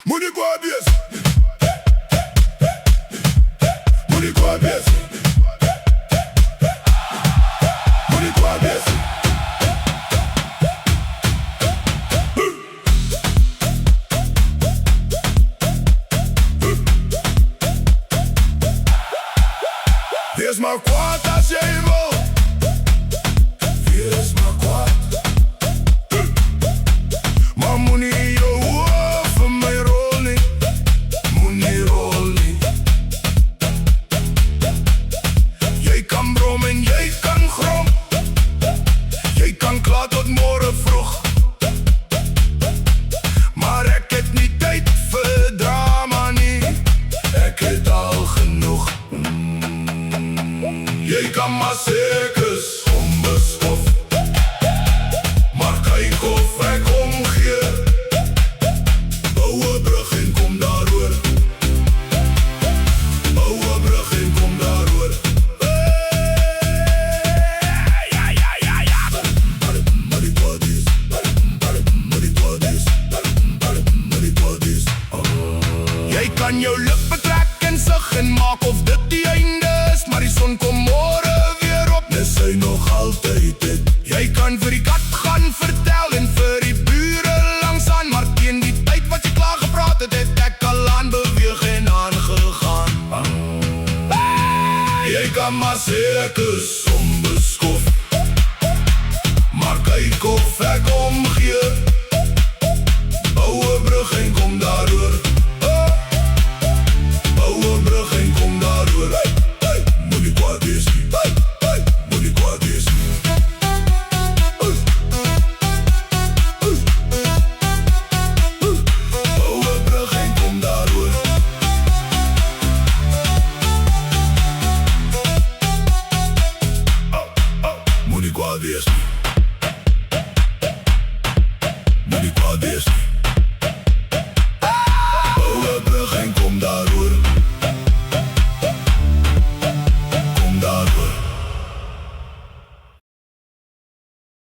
Money go abuse. Money go abuse. Money go abuse. Wees maar kwaad als jij wil. Wees maar kwaad. Maar moet niet in je hoofd van mij rol niet. Moet niet rol niet. Jij kan brom en jij kan grom. Jij kan klaar tot morgen vroeg. Maar ik heb niet tijd voor drama niet. Ik heb al genoeg. Jij kan maar circus onbeschoft. Maar kijk of ik omgeer. Bouwe brug en kom daar hoor. Bouwe brug en kom daar hoor. Jij kan jou lippen trekken en zeggen maak of dit die einde is. Maar die zon komt morgen weer op. Nee, zij nog altijd dit. Jij kan vir die kat gaan vertel en vir die buren langs aan. Maar teen die tijd wat je klaar gepraat het, het ek al aan beweeg en aangegaan. Jy kan maar circus onbeschoft. Maar kyk of ek omgee. Bouwe brug en kom daar hoor. Bouwe brug en kom daar hoor. Moet nie kwaad wees nie. Moet nie kwaad wees nie. Bouwe brug en kom daar hoor. Moet nie kwaad wees nie. Moet nie kwaad wees nie.